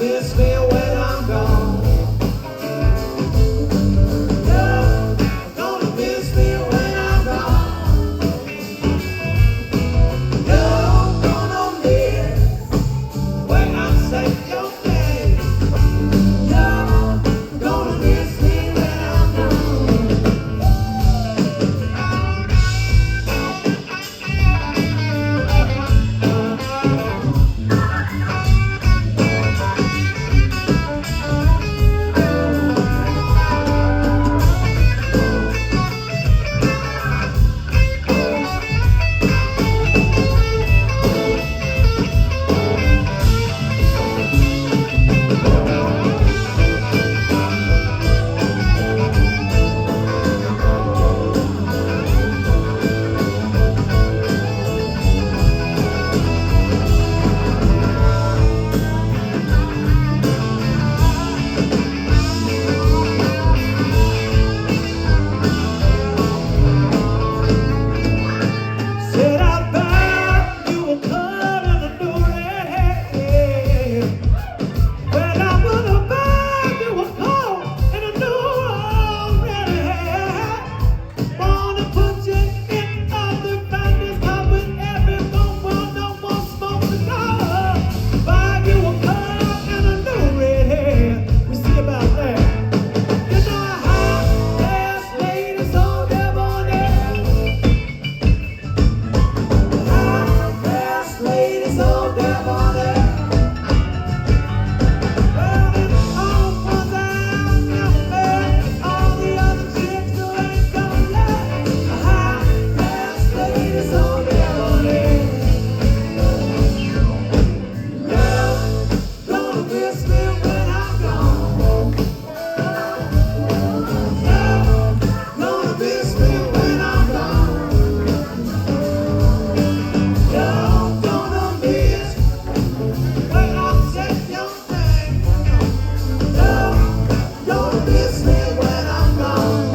miss me when I'm gone. You're gonna miss me when I'm gone. You're gonna miss when I say your name. You're gonna miss me when I'm gone. Said out back, you were caught in a new red hair. When I was a back, you were caught in a new red hair. Wanna put you in other bandits, but with everyone want no more smoke to go. But you were caught in a new red hair. We see about that. You know how there's ladies on them on there. There's ladies on them on there. Well, it's all for them, young man. All the other chicks who ain't gonna let. There's ladies on them on there. You're gonna miss me when I'm gone. You're gonna miss me when I'm gone. You're gonna miss when I say your name. You're gonna miss me when I'm gone.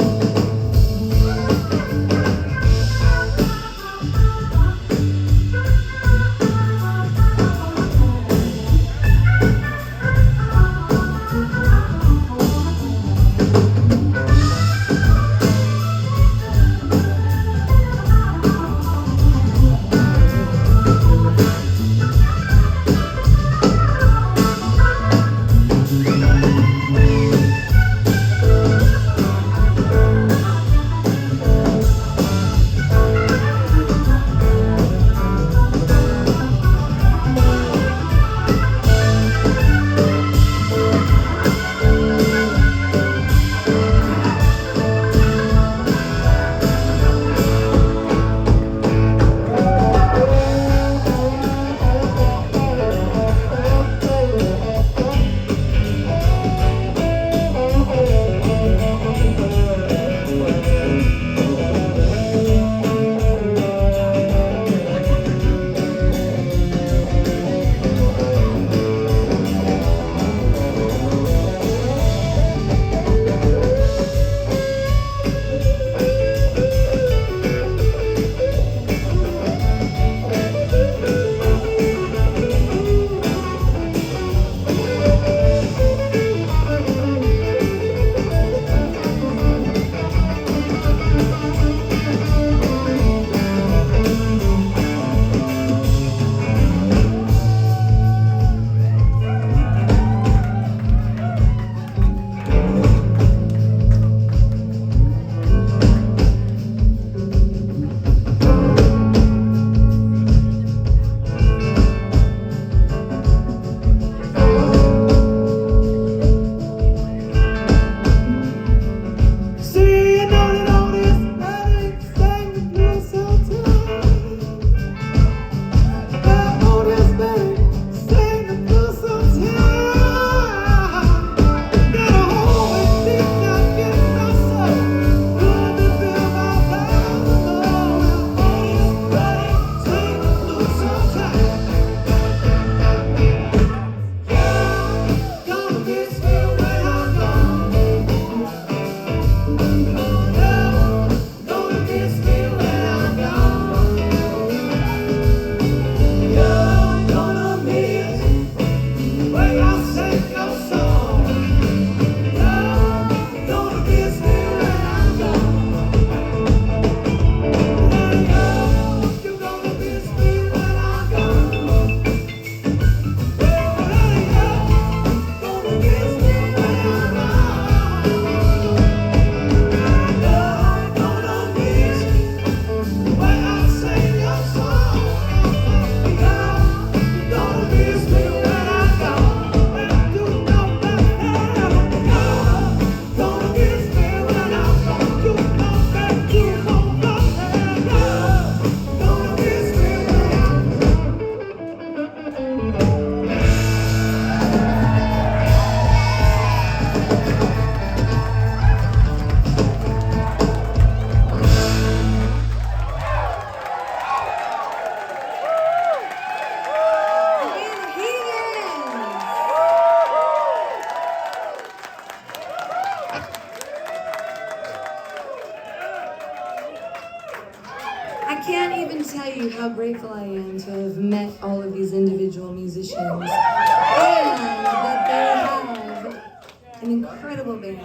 how grateful I am to have met all of these individual musicians and that they have an incredible band.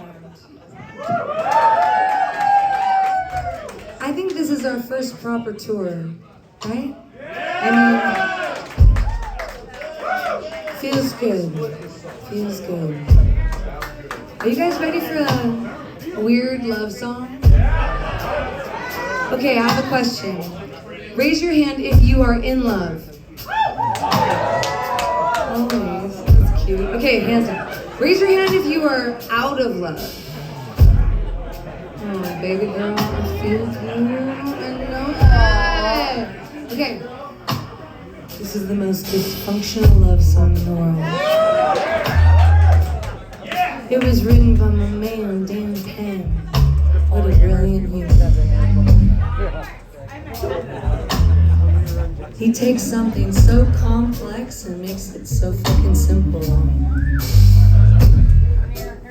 I think this is our first proper tour, right? I mean, feels good. Feels good. Are you guys ready for a weird love song? Okay, I have a question. Raise your hand if you are in love. Always. That's cute. Okay, hands up. Raise your hand if you are out of love. Oh, baby girl, I feel you. I know that. Okay. This is the most dysfunctional love song in the world. It was written by my man, Dan Penn. What a brilliant human. He takes something so complex and makes it so fucking simple.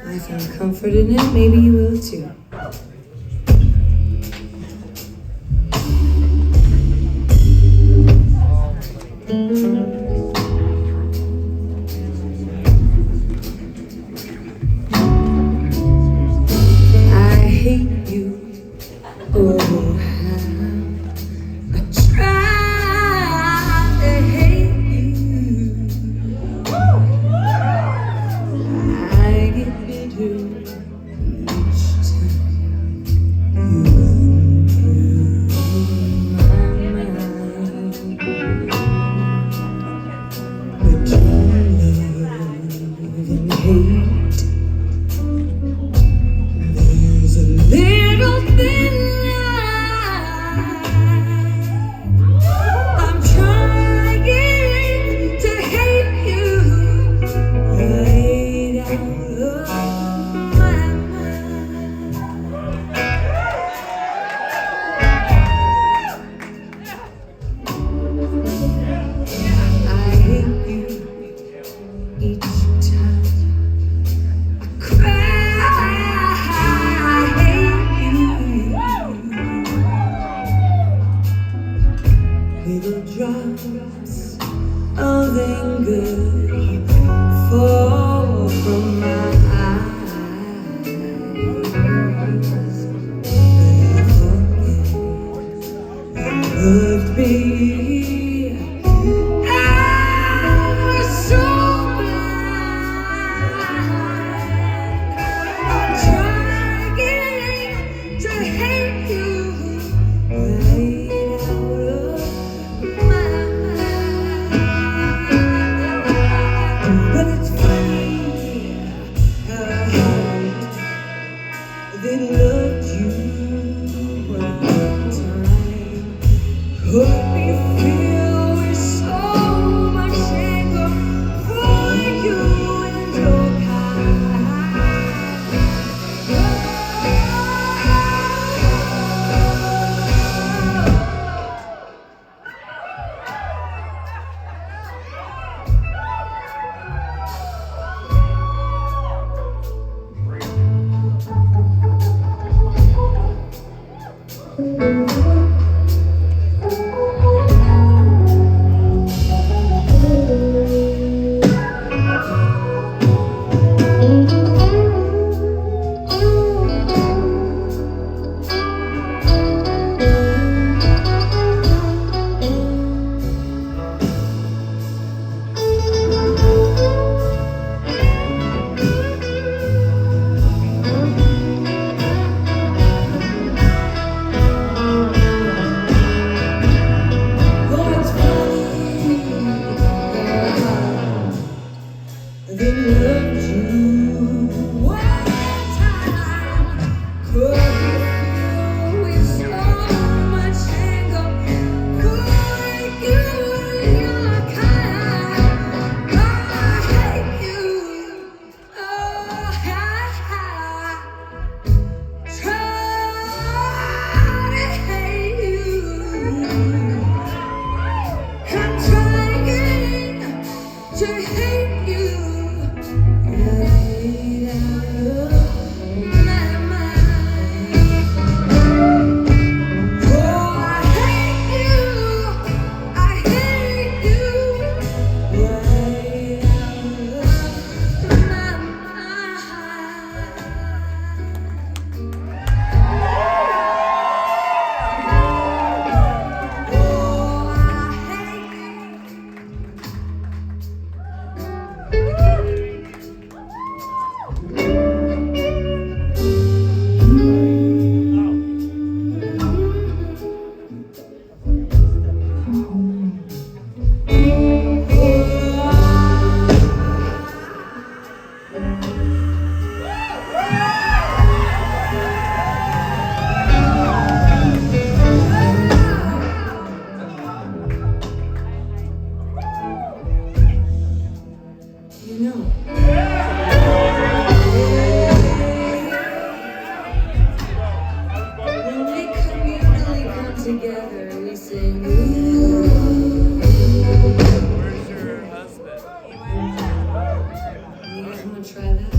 I find comfort in it, maybe you will too. I hate you, oh how I try to hate you. I get bitter each time you run through my mind. Between love and hate, there's a little thin line. I'm trying to hate you right out of my mind. I hate you each time I cry. I hate you. Little drops of anger fall from my eyes. And I loved me. I was so blind. I'm trying to hate you right out of my mind. But it's funny how a heart that loved you one time could be filled with so much anger for you and your kind. Oh, it's funny how they loved you one time could be filled with so much anger. Could you and your kind? I hate you. Oh, I try to hate you. I'm trying to hate you. you know. When we communally come together, we sing, ooh. Where's your husband? You guys wanna try that?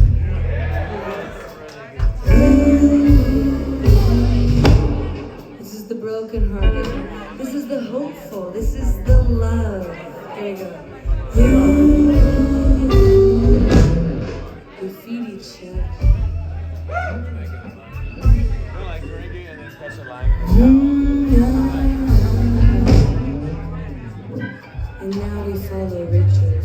This is the brokenhearted. This is the hopeful. This is the love. Here we go. We feed each other. We're like drinking and then catch a line in And now we follow Richard.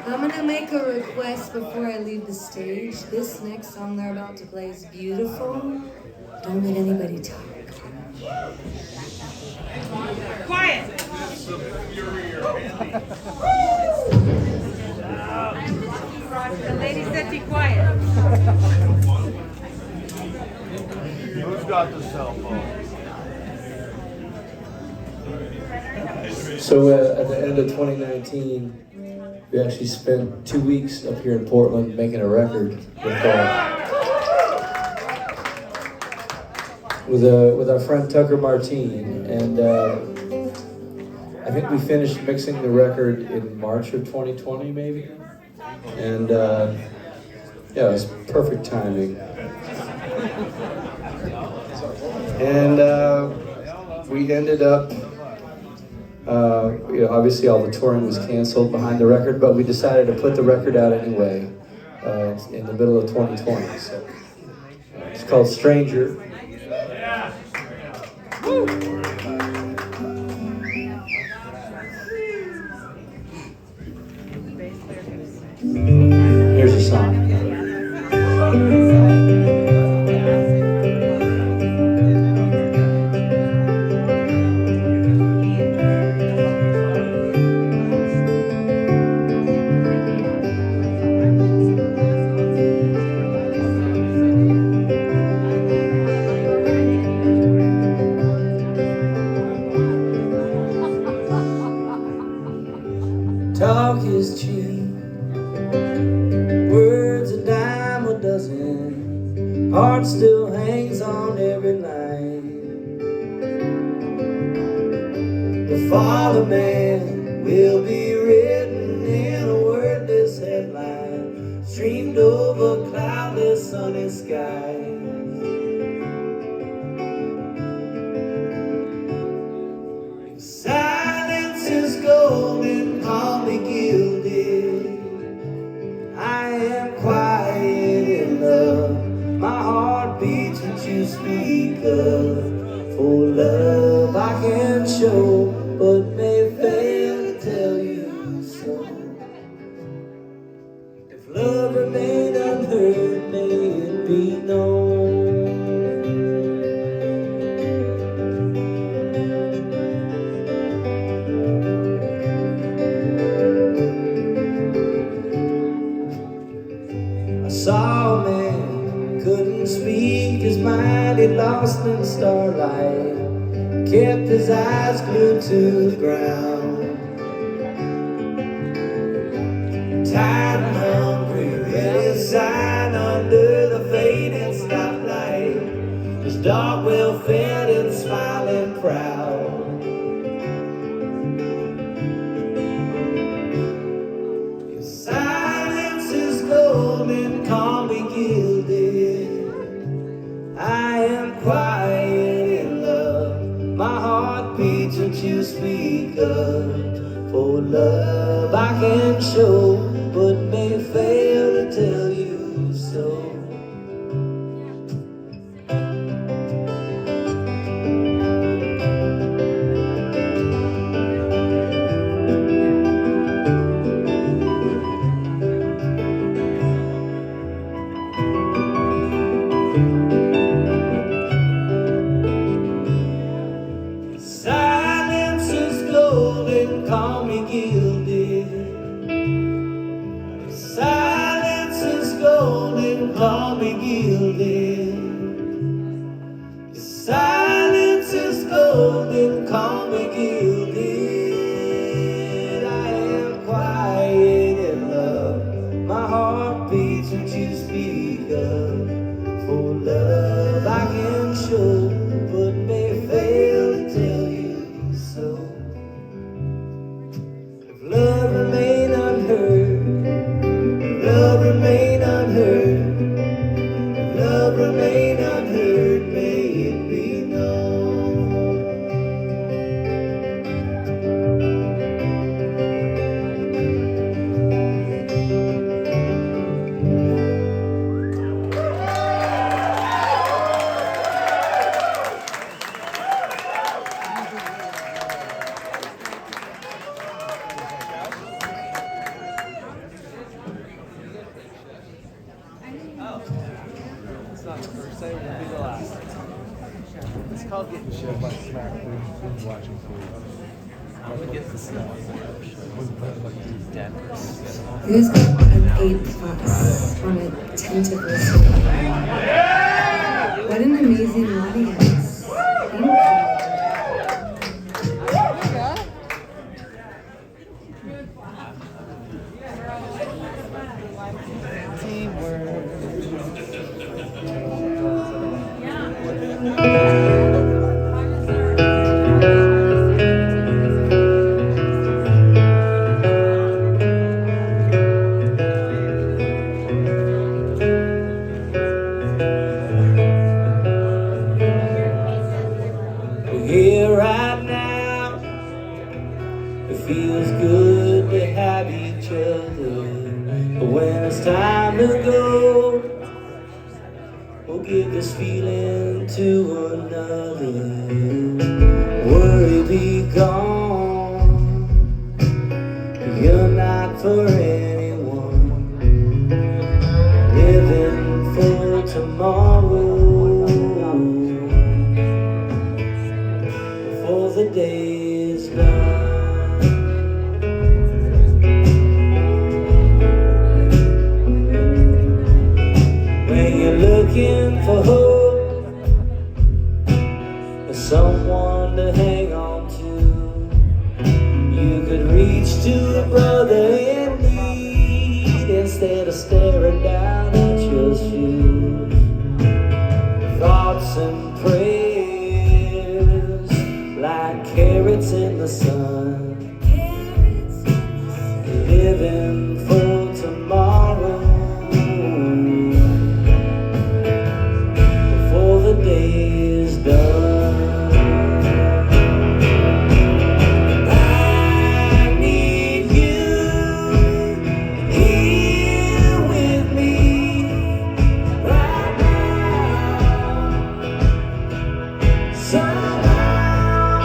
I'm gonna make a request before I leave the stage. This next song they're about to play is beautiful. Don't let anybody talk. Quiet. The lady said be quiet. Who's got the cell phone? So at the end of 2019, we actually spent 2 weeks up here in Portland making a record with our friend Tucker Martine, and I think we finished mixing the record in March of 2020, maybe. And yeah, it was perfect timing. And we ended up. Obviously all the touring was canceled behind the record, but we decided to put the record out anyway in the middle of 2020. So it's called Stranger. Here's a song. Talk is cheap, words a dime a dozen, heart still hangs on every line. The fall of man will be written in a wordless headline, streamed over cloudless sunny skies. Silence is golden, call me gilded. I am quiet in love. My heart beats when you speak of. For love I can show, but may fail to tell you so. If love remained unheard, may it be known. I saw a man, couldn't speak, his mind he lost in starlight, kept his eyes glued to the ground. Tired and hungry, with his sign under the fading stoplight, his dog well fed and smiling proud. Silence is golden, call me gilded. I am quiet in love. My heart beats when you speak of. For love I can show, but may fail to tell you so. Silence call me gilded. Silence is golden, call me gilded. Silence is golden, call me gilded. I am quiet in love, my heart beats when you speak of. For love I can show, but may fail to tell you so. If love remain unheard, love remain unheard, love remain unheard, may it be known. It's not the first day, it'll be the last. It's called getting shit by smack. Watching for I'm gonna get the snow. You guys got an 8+ on a tentative list. What an amazing audience. Thank you. We're here right now. It feels good to have each other. But when it's time to go, we'll give this feeling to another. Worry be gone. You're not for anyone. Living for tomorrow. Before the day is done. When you're looking for hope, or someone to hang on to, you could reach to a brother in need instead of staring down at your shoes. Thoughts and prayers like carrots in the sun. Living for tomorrow. Before the day is done. I need you here with me right now. Somehow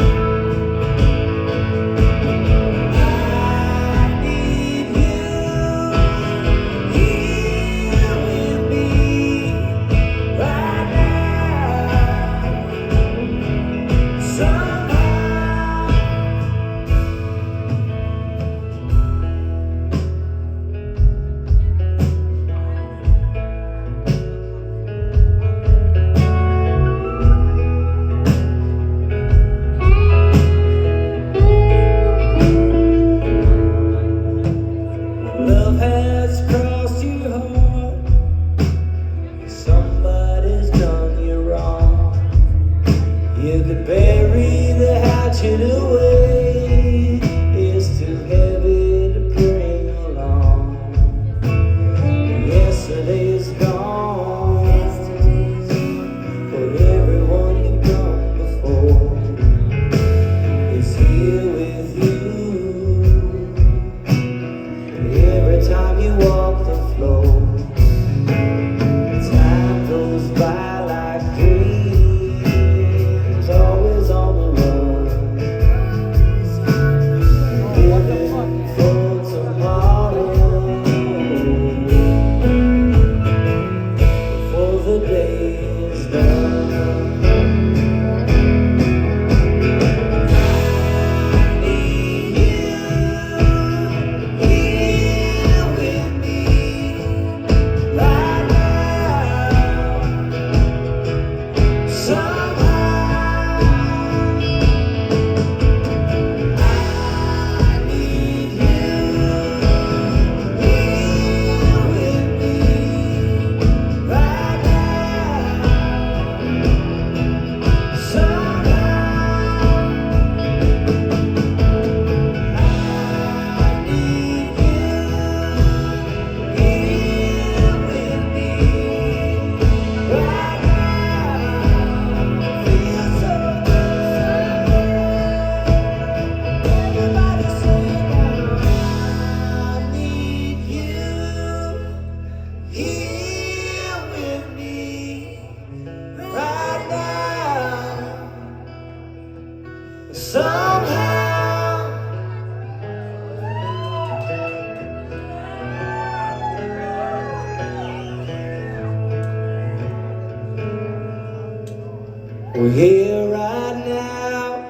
We're here right now.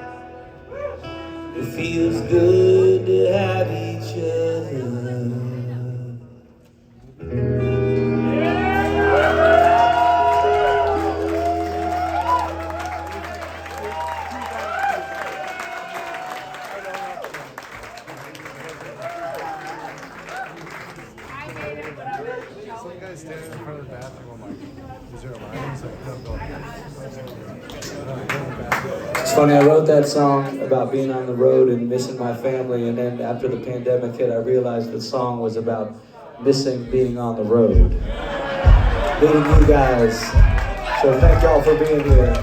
It feels good to have each other. Some guy standing in front of the bathroom. I'm like, is there a line? He's like, no, go. It's funny, I wrote that song about being on the road and missing my family, and then after the pandemic hit, I realized the song was about missing being on the road. Meeting you guys. So thank y'all for being here.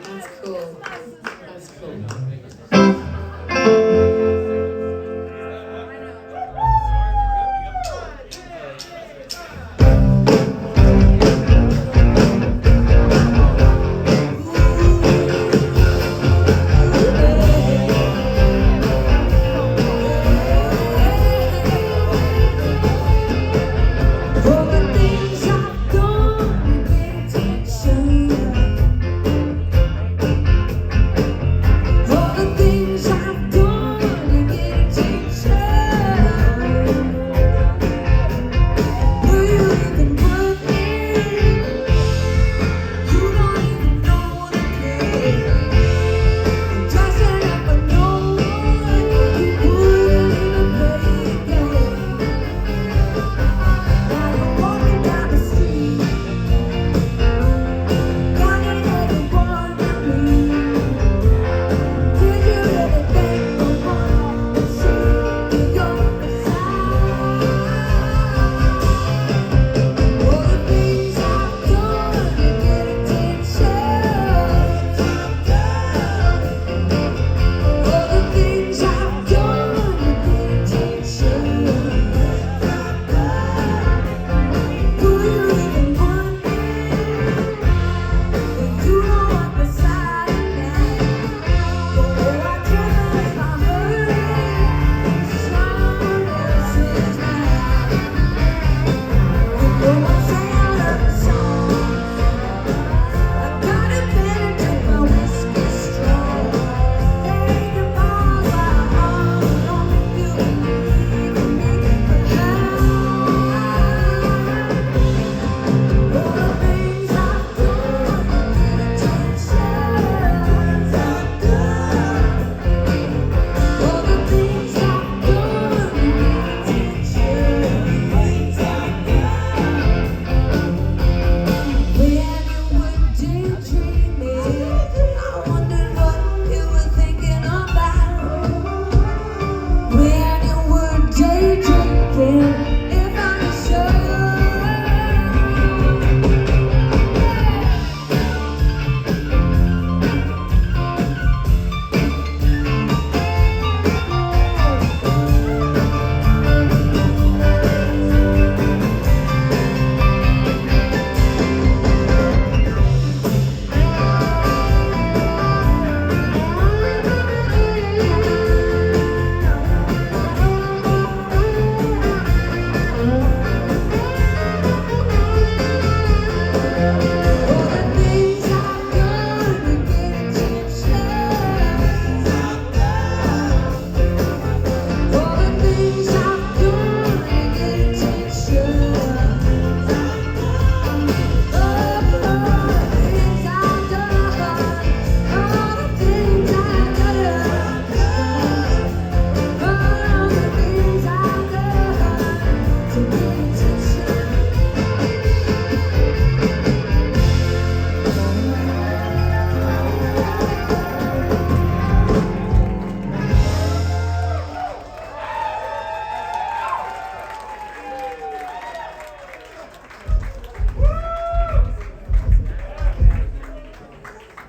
That's cool. That's cool.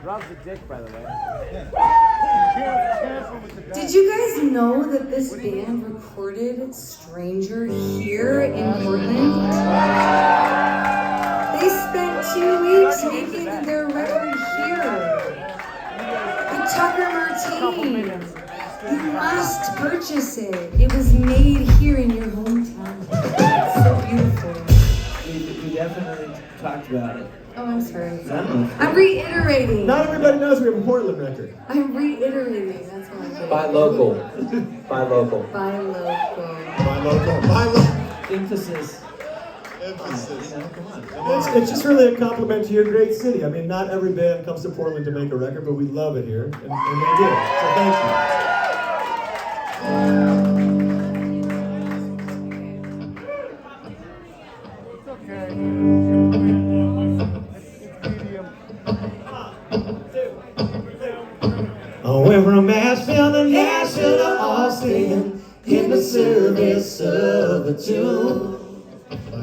Rob's a dick, by the way. Did you guys know that this band recorded Stranger here in Portland? They spent 2 weeks making their record here. The Tucker Martini. You must purchase it. It was made here in your hometown. It's so beautiful. We definitely talked about it. Oh, I'm sorry. I don't know. I'm reiterating. Not everybody knows we have a Portland record. I'm reiterating. That's what I'm doing. Buy local. Buy local. Buy local. My local. My local. Emphasis. Emphasis. You know, come on. It's just really a compliment to your great city. I mean, not every band comes to Portland to make a record, but we love it here, and we do. So thank you. It's okay. It's medium. I went from Asheville to Nashville to Austin in the service of a tune.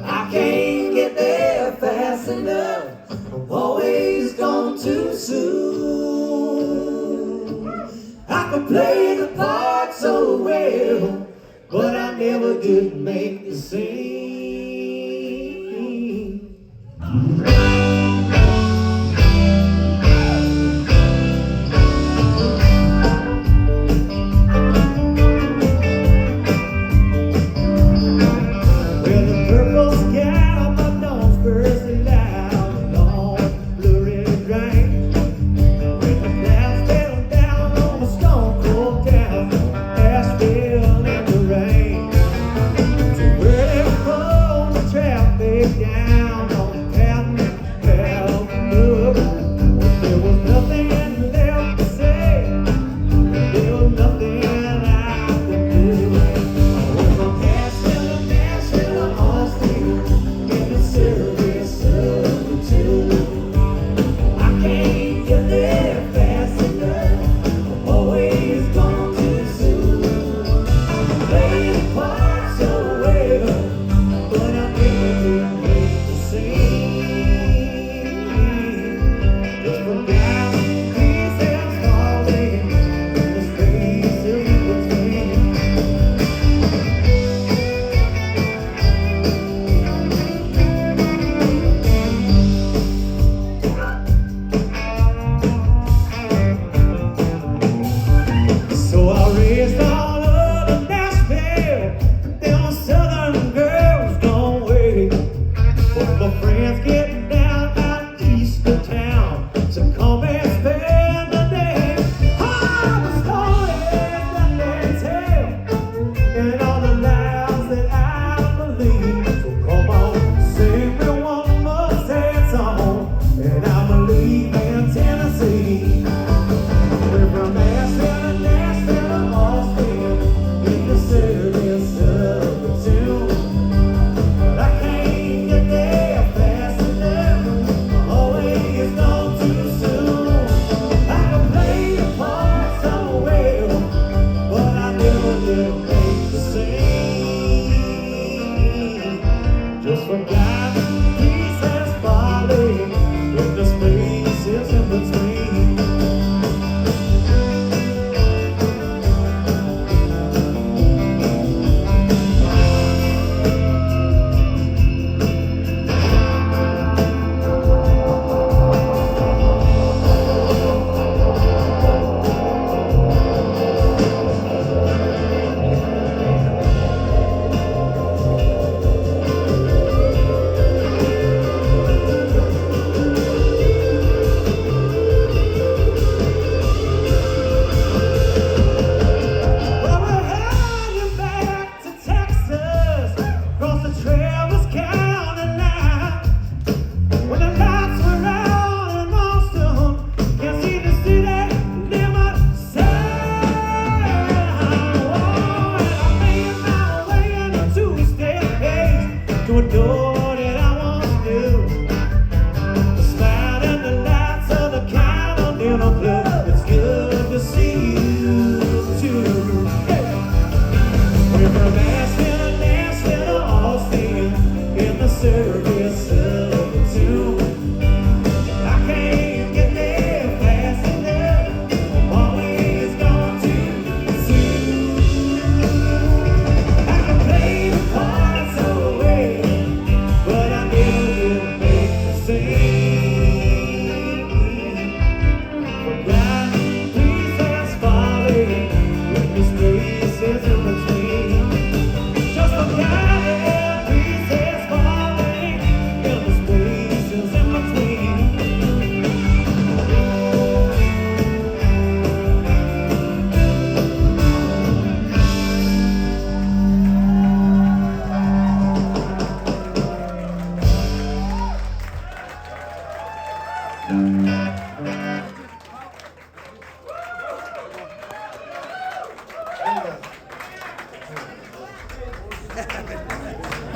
I can't get there fast enough. I'm always gone too soon. I could play the part so well, but I never did make the scene. Well, the purple sky on my nose bursting loud and long, blurry and bright. When the clouds fell down on the stone cold town, Asheville in the rain. So where they roll the traffic down on the path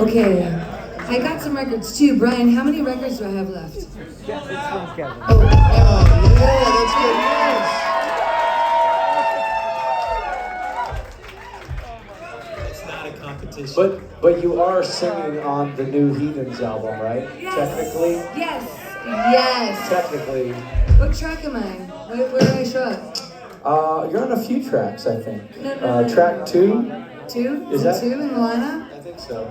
Okay, I got some records too. Brian, how many records do I have left? It's from Kevin. Oh, Yeah, that's good news. It's not a competition. But you are singing on the new Heathens album, right? yes. Technically? Yes. Technically. What track am I? Where did I show up? You're on a few tracks, I think. No. Track 2? 2? Is Is that- it 2 in the lineup? I think so.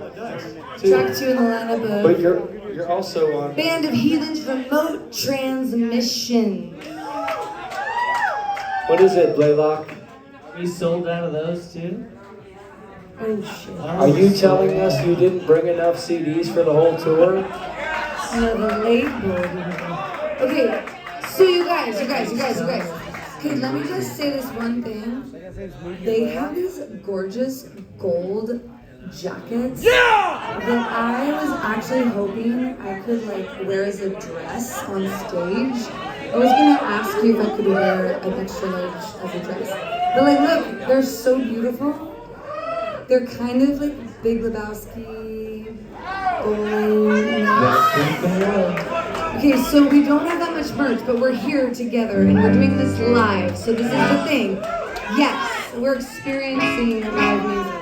Track 2 in the lineup of But you're also on. Band of Heathens Remote Transmission. What is it, Blaylock? We sold out of those too? Oh shit. Are you telling us you didn't bring enough CDs for the whole tour? No, the label. Okay, so you guys. Okay, let me just say this one thing. They have these gorgeous gold jackets that I was actually hoping I could like wear as a dress on stage. I was gonna ask you if I could wear an extra large as a dress. But like look, they're so beautiful. They're kind of like Big Lebowski, gold. Okay, so we don't have that much merch, but we're here together and we're doing this live. So this is the thing. Yes, we're experiencing live music.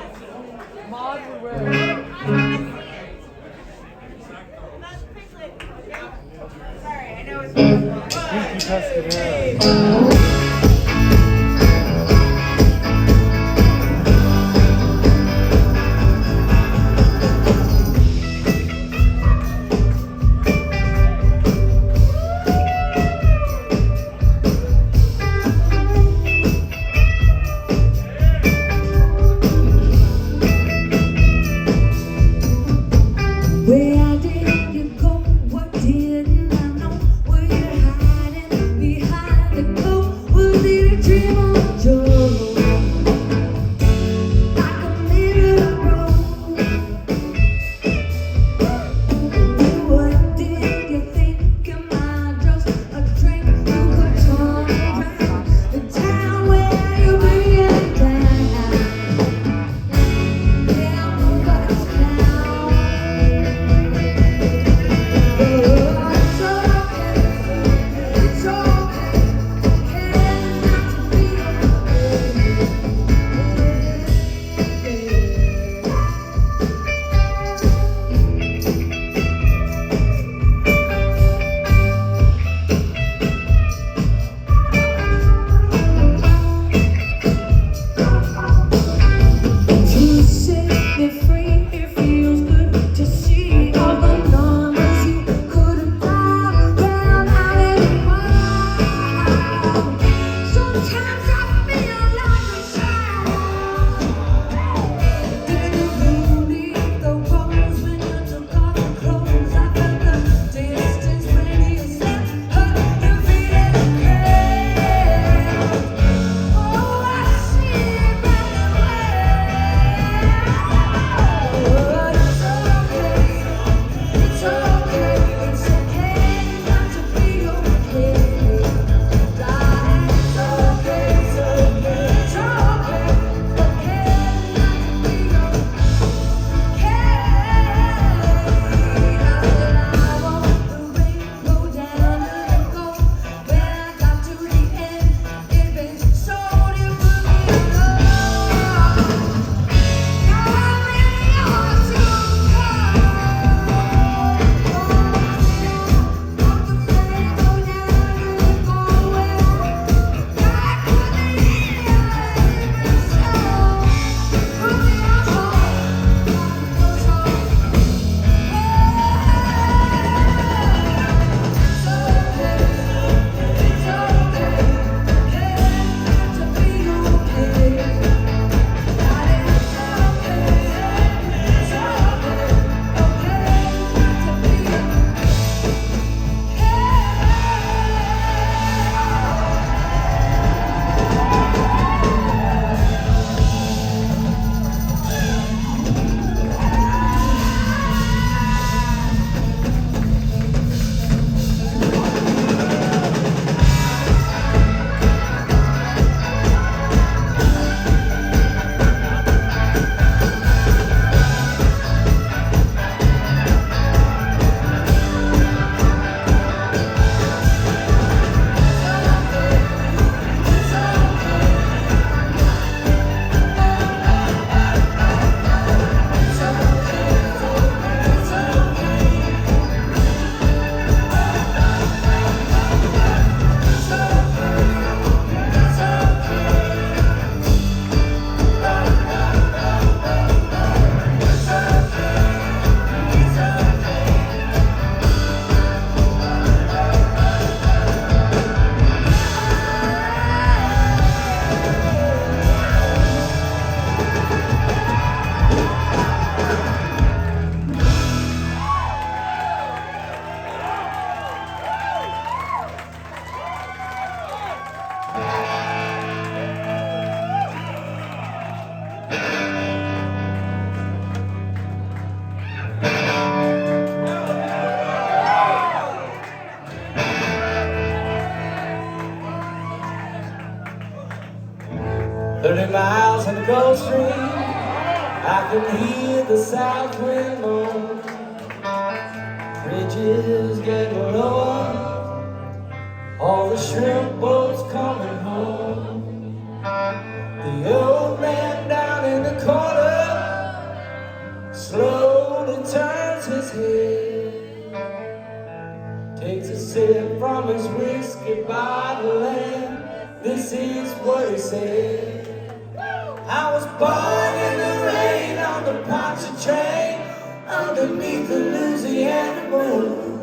Sorry, I know it's. Where did you go? What didn't I know? Were you hiding behind the coat? Was it a dream or a joke? Like a mirror broke. What did you think? Am I just a drink you could turn around? The town where you bring it down. Yeah, nobody's clown. It's okay, can't not to be to set me free, it feels good to see all the numbers you could have dialed down out in the wild. Sometimes I feel like a child. Did you leave the rose when you took off your clothes? I felt the distance when you said, "Hurt your feet and care." Oh, I see it right away. It's okay not to be okay. Darling, it's okay. 30 miles on the Gulf Stream, I can hear the south wind moan. Bridges getting lower, all the shrimp boats coming home. The old man down in the corner slowly turns his head, takes a sip from his whiskey bottle, and this is what he said. I was born in the rain on the Poncha train, underneath the Louisiana moon.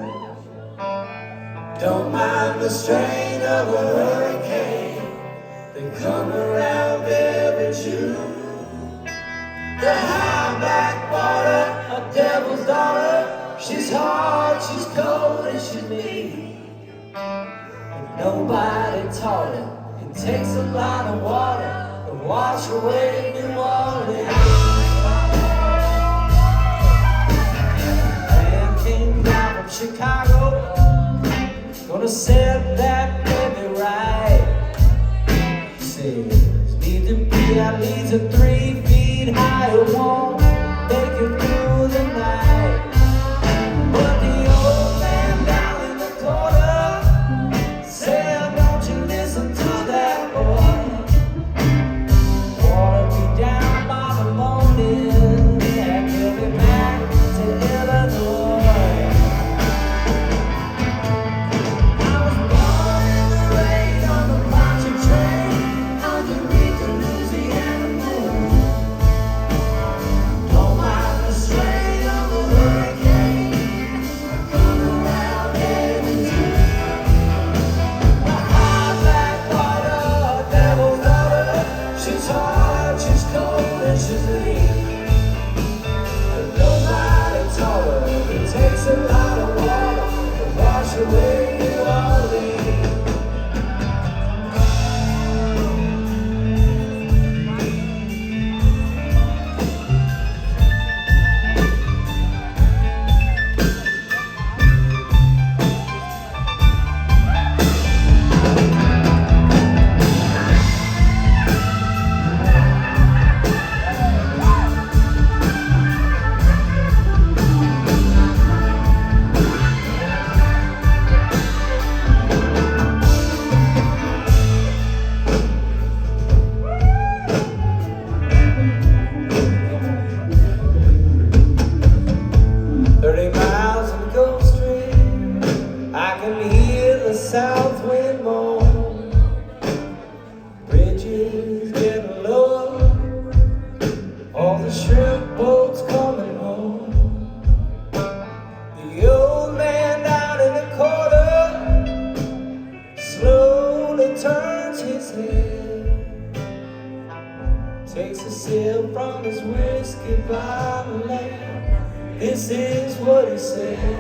Don't mind the strain of a hurricane, they come around every June. The high backwater, a devil's daughter, she's hard, she's cold, and she's mean. But nobody taught her, it takes a lot of water to wash away New Orleans. Man came down from Chicago, gonna set that baby right. He says, need to be at least 3 feet high, it won't make it through the night. But the old man down in the corner said, don't you listen to that boy. Water me down by the morning, and we'll be back to Illinois. I was born in the rain on the Poncha train, underneath the Louisiana moon. Don't mind the strain of a hurricane, come around every June. The high backwater, devil's daughter, she's hard, she's cold, and she's lean. But nobody taught her, it takes a lot of water to wash away New Orleans. 30 miles on the Gulf Stream, I can hear the south wind moan. Bridges getting lower, all the shrimp boats coming home. The old man down in the corner slowly turns his head, takes a sip from his whiskey bottle, and this is what he said.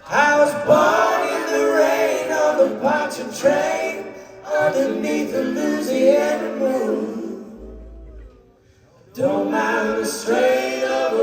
I was born in the rain on the Poncha train, underneath the Louisiana moon. Don't mind the strain of a